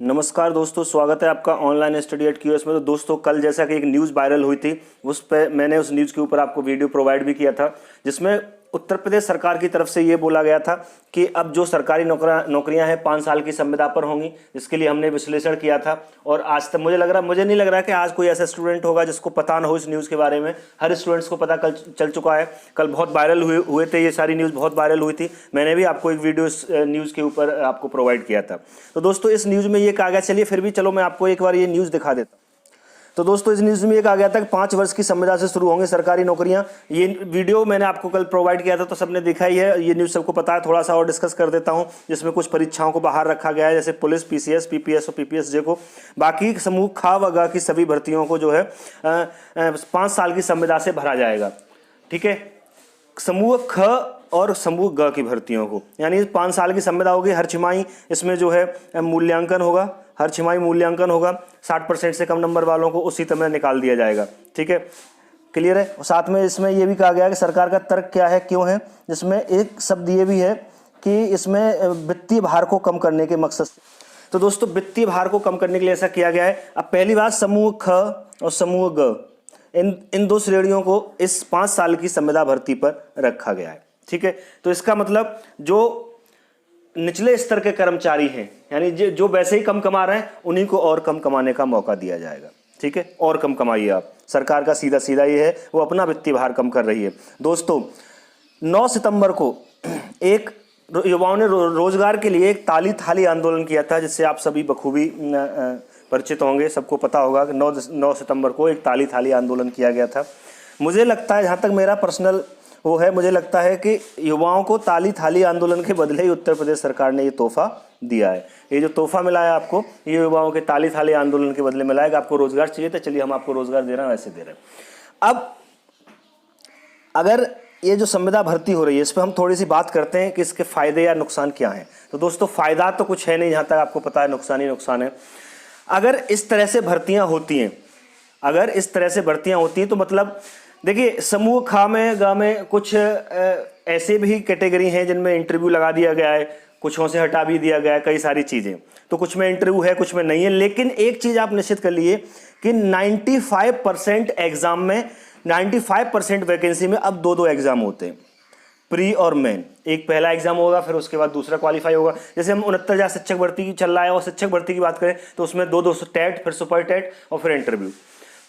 नमस्कार दोस्तों, स्वागत है आपका ऑनलाइन स्टडी एट क्यूएस में। तो दोस्तों, कल जैसा कि एक न्यूज़ वायरल हुई थी, उस पे मैंने उस न्यूज़ के ऊपर आपको वीडियो प्रोवाइड भी किया था, जिसमें उत्तर प्रदेश सरकार की तरफ से ये बोला गया था कि अब जो सरकारी नौकरियां हैं 5 साल की संविदा पर होंगी, जिसके लिए हमने विश्लेषण किया था। और आज तक मुझे नहीं लग रहा कि आज कोई ऐसा स्टूडेंट होगा जिसको पता ना हो इस न्यूज़ के बारे में। हर स्टूडेंट्स को पता कल चल चुका है। कल बहुत वायरल हुए थे, ये सारी न्यूज़ बहुत वायरल हुई थी। मैंने भी आपको एक वीडियो इस न्यूज़ के ऊपर आपको प्रोवाइड किया था। तो दोस्तों, इस न्यूज़ में ये कहा गया, चलिए फिर भी चलो मैं आपको एक बार ये न्यूज़ दिखा देता हूँ। तो दोस्तों, इस न्यूज़ में ये कहा गया था कि 5 वर्ष की संविदा से शुरू होंगी सरकारी नौकरियां। ये वीडियो मैंने आपको कल प्रोवाइड किया था, तो सबने देखा ही है। ये न्यूज़ सबको पता है। थोड़ा सा और डिस्कस कर देता हूं, जिसमें कुछ परीक्षाओं को बाहर रखा गया है, जैसे पुलिस, पीसीएस, पीपीएस और पीपीएसजे को। बाकी समूह ख व ग की सभी भर्तियों को जो है 5 साल की संविदा से भरा जाएगा। ठीक है, समूह ख और समूह ग की भर्तियों को, यानी 5 साल की संविदा होगी। हर छमाही इसमें जो है मूल्यांकन होगा, हर छमाही मूल्यांकन होगा। 60% से कम नंबर वालों को उसी समय निकाल दिया जाएगा। ठीक है, क्लियर है। और साथ में इसमें यह भी कहा गया है कि सरकार का तर्क क्या है, क्यों है। जिसमें एक शब्द ये भी है कि इसमें वित्तीय भार को कम करने के मकसद से। तो दोस्तों, वित्तीय भार को कम करने के लिए ऐसा किया गया है। अब पहली बात, समूह ख और समूह ग, इन दो श्रेणियों को इस 5 साल की संविदा भर्ती पर रखा गया है। ठीक है, तो इसका मतलब जो निचले स्तर के कर्मचारी हैं, यानी जो वैसे ही कम कमा रहे हैं, उन्हीं को और कम कमाने का मौका दिया जाएगा। ठीक है, और कम कमाइए आप। सरकार का सीधा सीधा ये है, वो अपना वित्तीय भार कम कर रही है। दोस्तों, 9 सितंबर को एक युवाओं ने रोजगार के लिए एक ताली थाली आंदोलन किया था, जिससे आप सभी बखूबी परिचित होंगे। सबको पता होगा कि 9 सितंबर को एक ताली थाली आंदोलन किया गया था। मुझे लगता है, जहाँ तक मेरा पर्सनल वो है, मुझे लगता है कि युवाओं को ताली थाली आंदोलन के बदले ही उत्तर प्रदेश सरकार ने ये तोहफा दिया है। ये जो तोहफा मिला है आपको, ये युवाओं के ताली थाली आंदोलन के बदले मिला है कि आपको रोजगार चाहिए, तो चलिए हम आपको रोजगार दे रहे हैं, वैसे दे रहे हैं। अब अगर ये जो संविदा भर्ती हो रही है, इस पर हम थोड़ी सी बात करते हैं कि इसके फायदे या नुकसान क्या हैं। तो दोस्तों, फायदा तो कुछ है नहीं, जहाँ तक आपको पता है, नुकसान ही नुकसान है। अगर इस तरह से भर्तियां होती हैं, तो मतलब देखिए, समूह खा में गा में कुछ ऐसे भी कैटेगरी हैं जिनमें इंटरव्यू लगा दिया गया है, कुछों से हटा भी दिया गया है, कई सारी चीज़ें। तो कुछ में इंटरव्यू है, कुछ में नहीं है। लेकिन एक चीज़ आप निश्चित कर लिए कि 95% एग्जाम में, 95% वैकेंसी में अब 2 एग्जाम होते हैं, प्री और मेन। एक पहला एग्जाम होगा, फिर उसके बाद दूसरा क्वालिफाई होगा। जैसे हम 69,000 शिक्षक भर्ती की चल रहा है, और शिक्षक भर्ती की बात करें तो उसमें 2 टेट, फिर सुपर टेट और फिर इंटरव्यू।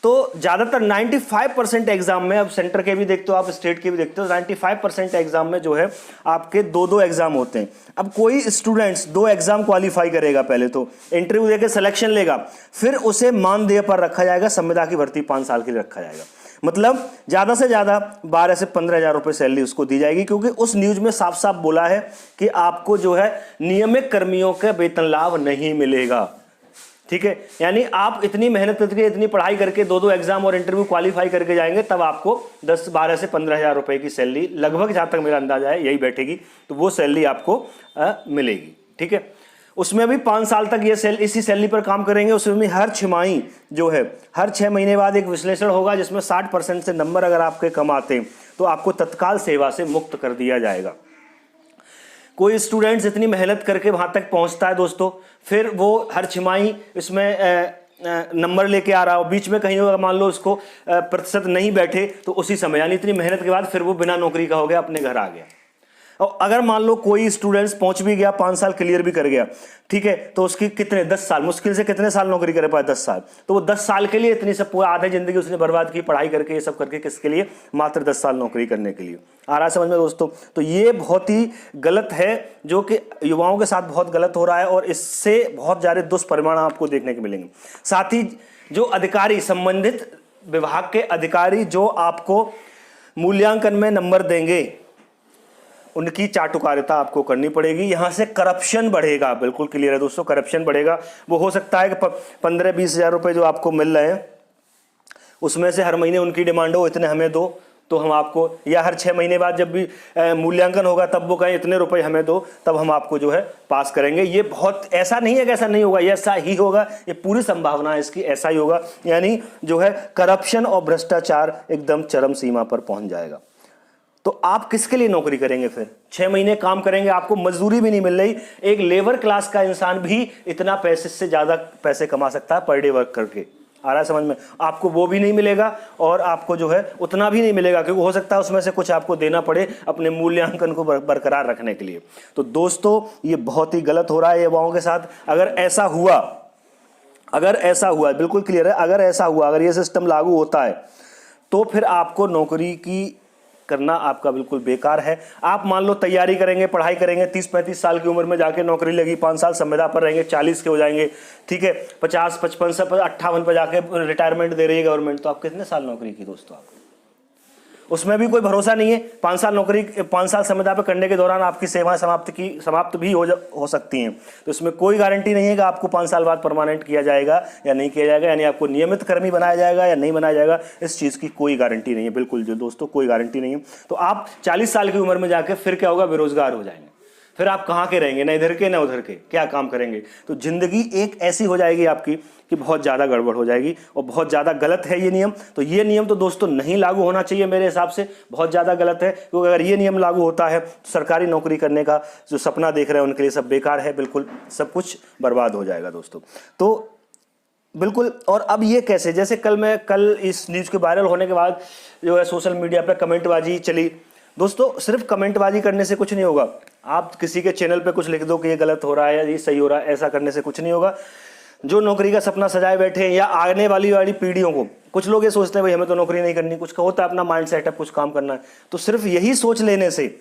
तो ज़्यादातर 95% एग्जाम में, अब सेंटर के भी देखते हो आप, स्टेट के भी देखते हो, 95% एग्जाम में जो है आपके 2 एग्जाम होते हैं। अब कोई स्टूडेंट्स 2 एग्जाम क्वालिफाई करेगा, पहले तो इंटरव्यू देकर सिलेक्शन लेगा, फिर उसे मानदेय पर रखा जाएगा, संविदा की भर्ती 5 साल के लिए रखा जाएगा। मतलब ज़्यादा से ज़्यादा 12 से 15,000 रुपये सैलरी उसको दी जाएगी, क्योंकि उस न्यूज़ में साफ साफ बोला है कि आपको जो है नियमित कर्मियों का वेतन लाभ नहीं मिलेगा। ठीक है, यानी आप इतनी मेहनत करके, इतनी पढ़ाई करके 2 एग्जाम और इंटरव्यू क्वालिफाई करके जाएंगे, तब आपको 12 से 15,000 रुपए की सैलरी, लगभग जहां तक मेरा अंदाजा है यही बैठेगी, तो वो सैलरी आपको मिलेगी। ठीक है, उसमें भी 5 साल तक ये इसी सैलरी पर काम करेंगे। उसमें भी हर छमाही जो है, हर 6 महीने बाद एक विश्लेषण होगा, जिसमें 60% से नंबर अगर आपके कम आते हैं तो आपको तत्काल सेवा से मुक्त कर दिया जाएगा। कोई स्टूडेंट्स इतनी मेहनत करके वहां तक पहुंचता है दोस्तों, फिर वो हर छमाही इसमें नंबर लेके आ रहा हो, बीच में कहीं अगर मान लो उसको प्रतिशत नहीं बैठे, तो उसी समय, यानी इतनी मेहनत के बाद फिर वो बिना नौकरी का हो गया, अपने घर आ गया। और अगर मान लो कोई स्टूडेंट्स पहुंच भी गया, 5 साल क्लियर भी कर गया, ठीक है, तो उसकी कितने 10 साल, मुश्किल से कितने साल नौकरी कर पाए, 10 साल। तो वो 10 साल के लिए इतनी सब पूरा आधा जिंदगी उसने बर्बाद की, पढ़ाई करके, ये सब करके, किसके लिए? मात्र 10 साल नौकरी करने के लिए। आ रहा है समझ में दोस्तों? तो ये बहुत ही गलत है, जो कि युवाओं के साथ बहुत गलत हो रहा है, और इससे बहुत ज्यादा दुष्परिणाम आपको देखने को मिलेंगे। साथ ही जो अधिकारी, संबंधित विभाग के अधिकारी जो आपको मूल्यांकन में नंबर देंगे, उनकी चाटुकारिता आपको करनी पड़ेगी। यहां से करप्शन बढ़ेगा, बिल्कुल क्लियर है दोस्तों, करप्शन बढ़ेगा। वो हो सकता है कि 15-20 हज़ार रुपये जो आपको मिल रहे हैं, उसमें से हर महीने उनकी डिमांड हो इतने हमें दो, तो हम आपको, या हर 6 महीने बाद जब भी मूल्यांकन होगा तब वो कहें इतने रुपए हमें दो, तब हम आपको जो है पास करेंगे। ये बहुत, ऐसा नहीं है कि ऐसा नहीं होगा, ये ऐसा ही होगा, ये पूरी संभावना है इसकी, ऐसा ही होगा। यानी जो है करप्शन और भ्रष्टाचार एकदम चरम सीमा पर पहुंच जाएगा। तो आप किसके लिए नौकरी करेंगे? फिर 6 महीने काम करेंगे, आपको मजदूरी भी नहीं मिल रही। एक लेबर क्लास का इंसान भी इतना पैसे से ज्यादा पैसे कमा सकता है पर डे वर्क करके। आ रहा है समझ में? आपको वो भी नहीं मिलेगा और आपको जो है उतना भी नहीं मिलेगा, क्योंकि हो सकता है उसमें से कुछ आपको देना पड़े अपने मूल्यांकन को बरकरार रखने के लिए। तो दोस्तों ये बहुत ही गलत हो रहा है युवाओं के साथ। अगर ऐसा हुआ, बिल्कुल क्लियर है, अगर ऐसा हुआ, अगर ये सिस्टम लागू होता है तो फिर आपको नौकरी की करना आपका बिल्कुल बेकार है। आप मान लो तैयारी करेंगे, पढ़ाई करेंगे, 30-35 साल की उम्र में जाके नौकरी लगी, 5 साल संविदा पर रहेंगे, 40 के हो जाएंगे, ठीक है, 50, 55, 58 पर जाके रिटायरमेंट दे रही है गवर्नमेंट, तो आप कितने साल नौकरी की दोस्तों? आप उसमें भी कोई भरोसा नहीं है। 5 साल नौकरी, 5 साल संविदा पर करने के दौरान आपकी सेवाएं समाप्त भी हो सकती हैं। तो इसमें कोई गारंटी नहीं है कि आपको 5 साल बाद परमानेंट किया जाएगा या नहीं किया जाएगा, यानी आपको नियमित कर्मी बनाया जाएगा या नहीं बनाया जाएगा, इस चीज़ की कोई गारंटी नहीं है। बिल्कुल जो दोस्तों कोई गारंटी नहीं है। तो आप 40 साल की उम्र में जाके फिर क्या होगा? बेरोजगार हो जाएंगे। फिर आप कहाँ के रहेंगे? ना इधर के ना उधर के, क्या काम करेंगे? तो जिंदगी एक ऐसी हो जाएगी आपकी कि बहुत ज़्यादा गड़बड़ हो जाएगी और बहुत ज़्यादा गलत है ये नियम। तो ये नियम तो दोस्तों नहीं लागू होना चाहिए मेरे हिसाब से, बहुत ज़्यादा गलत है। क्योंकि अगर ये नियम लागू होता है तो सरकारी नौकरी करने का जो सपना देख रहे हैं उनके लिए सब बेकार है, बिल्कुल सब कुछ बर्बाद हो जाएगा दोस्तों। तो बिल्कुल, और अब ये कैसे, जैसे कल इस न्यूज़ के वायरल होने के बाद जो है सोशल मीडिया पर कमेंटबाजी चली। दोस्तों सिर्फ कमेंटबाजी करने से कुछ नहीं होगा। आप किसी के चैनल पे कुछ लिख दो कि ये गलत हो रहा है या ये सही हो रहा है, ऐसा करने से कुछ नहीं होगा। जो नौकरी का सपना सजाए बैठे हैं या आने वाली पीढ़ियों को, कुछ लोग ये सोचते हैं भाई हमें तो नौकरी नहीं करनी, कुछ का होता है अपना माइंड सेटअप, कुछ काम करना है, तो सिर्फ यही सोच लेने से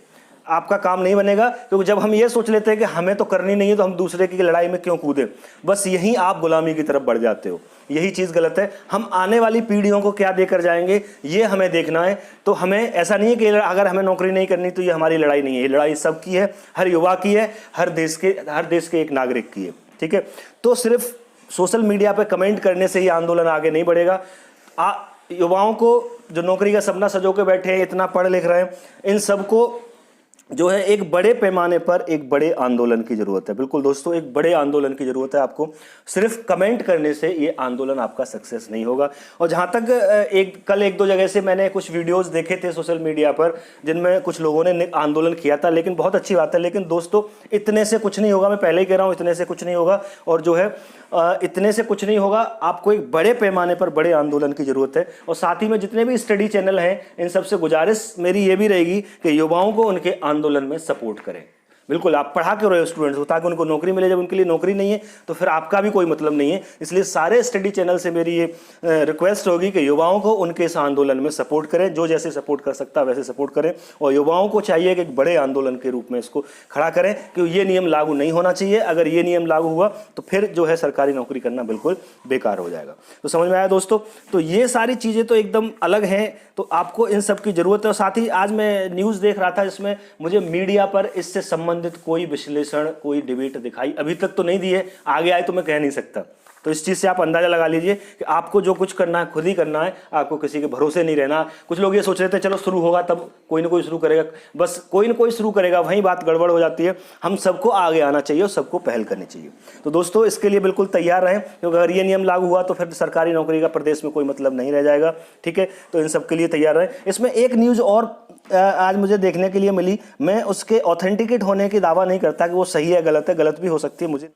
आपका काम नहीं बनेगा। क्योंकि जब हम ये सोच लेते हैं कि हमें तो करनी नहीं है तो हम दूसरे की लड़ाई में क्यों कूदें, बस यही आप गुलामी की तरफ बढ़ जाते हो। यही चीज़ गलत है। हम आने वाली पीढ़ियों को क्या देकर जाएंगे ये हमें देखना है। तो हमें ऐसा नहीं है कि अगर हमें नौकरी नहीं करनी तो ये हमारी लड़ाई नहीं है, ये लड़ाई सबकी है, हर युवा की है, हर देश के एक नागरिक की है, ठीक है। तो सिर्फ सोशल मीडिया पर कमेंट करने से ये आंदोलन आगे नहीं बढ़ेगा। युवाओं को जो नौकरी का सपना सजो के बैठे हैं, इतना पढ़ लिख रहे हैं, इन सबको जो है एक बड़े पैमाने पर एक बड़े आंदोलन की जरूरत है। बिल्कुल दोस्तों एक बड़े आंदोलन की जरूरत है आपको। सिर्फ कमेंट करने से ये आंदोलन आपका सक्सेस नहीं होगा। और जहां तक कल एक दो जगह से मैंने कुछ वीडियोस देखे थे सोशल मीडिया पर जिनमें कुछ लोगों ने आंदोलन किया था, लेकिन बहुत अच्छी बात है। लेकिन दोस्तों इतने से कुछ नहीं होगा, मैं पहले ही कह रहा हूं इतने से कुछ नहीं होगा। और जो है इतने से कुछ नहीं होगा, आपको एक बड़े पैमाने पर बड़े आंदोलन की जरूरत है। और साथ ही में जितने भी स्टडी चैनल हैं इन सबसे गुजारिश मेरी ये भी रहेगी कि युवाओं को उनके आंदोलन में सपोर्ट करें। बिल्कुल आप पढ़ा के रहे हो स्टूडेंट्स को ताकि उनको नौकरी मिले। जब उनके लिए नौकरी नहीं है तो फिर आपका भी कोई मतलब नहीं है। इसलिए सारे स्टडी चैनल से मेरी ये रिक्वेस्ट होगी कि युवाओं को उनके इस आंदोलन में सपोर्ट करें, जो जैसे सपोर्ट कर सकता है वैसे सपोर्ट करें। और युवाओं को चाहिए कि एक बड़े आंदोलन के रूप में इसको खड़ा करें कि ये नियम लागू नहीं होना चाहिए। अगर ये नियम लागू हुआ तो फिर जो है सरकारी नौकरी करना बिल्कुल बेकार हो जाएगा। तो समझ में आया दोस्तों? तो ये सारी चीज़ें तो एकदम अलग हैं, तो आपको इन सब की जरूरत है। और साथ ही आज मैं न्यूज़ देख रहा था जिसमें मुझे मीडिया पर इससे संबंधित कोई विश्लेषण, कोई डिबेट दिखाई अभी तक तो नहीं दी है। आगे आए तो मैं कह नहीं सकता। तो इस चीज़ से आप अंदाजा लगा लीजिए कि आपको जो कुछ करना है खुद ही करना है, आपको किसी के भरोसे नहीं रहना। कुछ लोग ये सोच रहे थे चलो शुरू होगा तब कोई ना कोई शुरू करेगा, बस कोई ना कोई शुरू करेगा, वहीं बात गड़बड़ हो जाती है। हम सबको आगे आना चाहिए और सबको पहल करनी चाहिए। तो दोस्तों इसके लिए बिल्कुल तैयार रहें, क्योंकि अगर ये नियम लागू हुआ तो फिर सरकारी नौकरी का प्रदेश में कोई मतलब नहीं रह जाएगा, ठीक है। तो इन सब के लिए तैयार रहें। इसमें एक न्यूज़ और आज मुझे देखने के लिए मिली, मैं उसके ऑथेंटिकेट होने की दावा नहीं करता कि वो सही है, गलत भी हो सकती है। मुझे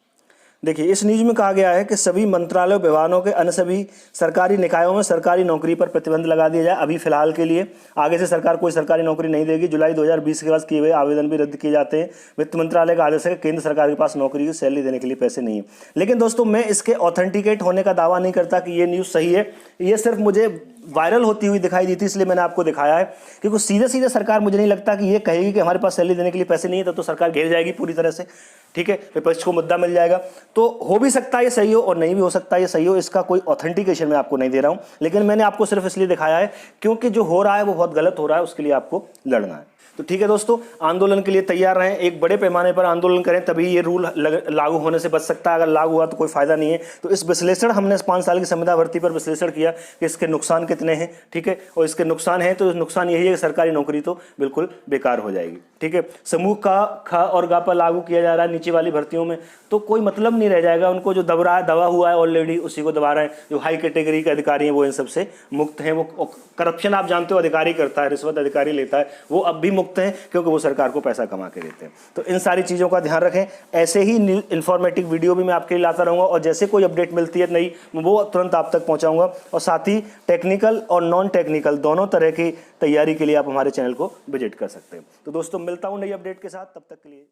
देखिए इस न्यूज में कहा गया है कि सभी मंत्रालयों, विभागों के अन्य सभी सरकारी निकायों में सरकारी नौकरी पर प्रतिबंध लगा दिया जाए। अभी फिलहाल के लिए, आगे से सरकार कोई सरकारी नौकरी नहीं देगी। जुलाई 2020 के बाद किए हुए आवेदन भी रद्द किए जाते हैं। वित्त मंत्रालय का आदेश है कि केंद्र सरकार के पास नौकरी की सैलरी देने के लिए पैसे नहीं है। लेकिन दोस्तों मैं इसके ऑथेंटिकेट होने का दावा नहीं करता कि ये न्यूज़ सही है। ये सिर्फ मुझे वायरल होती हुई दिखाई दी थी, इसलिए मैंने आपको दिखाया है। क्योंकि सीधे सरकार मुझे नहीं लगता कि ये कहेगी कि हमारे पास सैलरी देने के लिए पैसे नहीं है, तो सरकार घेर जाएगी पूरी तरह से, ठीक है। विपक्ष को मुद्दा मिल जाएगा। तो हो भी सकता है ये सही हो और नहीं भी हो सकता है ये सही हो। इसका कोई ऑथेंटिकेशन मैं आपको नहीं दे रहा हूं, लेकिन मैंने आपको सिर्फ इसलिए दिखाया है क्योंकि जो हो रहा है वो बहुत गलत हो रहा है, उसके लिए आपको लड़ना है। तो ठीक है दोस्तों, आंदोलन के लिए तैयार रहें, एक बड़े पैमाने पर आंदोलन करें, तभी ये रूल लागू होने से बच सकता है। अगर लागू हुआ तो कोई फायदा नहीं है। तो इस विश्लेषण हमने 5 साल की संविदा भर्ती पर विश्लेषण किया कि इसके नुकसान कितने हैं, ठीक है, और इसके नुकसान हैं तो नुकसान यही है कि सरकारी नौकरी तो बिल्कुल बेकार हो जाएगी, ठीक है। समूह का ख और गा पर लागू किया जा रहा है नीचे वाली भर्तियों में, तो कोई मतलब नहीं रह जाएगा। उनको जो दबा हुआ है ऑलरेडी उसी को दबा रहे हैं। जो हाई कैटेगरी के अधिकारी हैं वो इन सबसे मुक्त हैं। वो करप्शन आप जानते हो अधिकारी करता है, रिश्वत अधिकारी लेता है, वो अब भी मुक्त हैं क्योंकि वो सरकार को पैसा कमा के देते हैं। तो इन सारी चीज़ों का ध्यान रखें। ऐसे ही इन्फॉर्मेटिव वीडियो भी मैं आपके लिए लाता रहूँगा, और जैसे कोई अपडेट मिलती है नई वो तुरंत आप तक पहुँचाऊँगा। और साथ ही टेक्निकल और नॉन टेक्निकल दोनों तरह की तैयारी के लिए आप हमारे चैनल को विजिट कर सकते हैं। तो दोस्तों मिलता हूँ नई अपडेट के साथ, तब तक के लिए।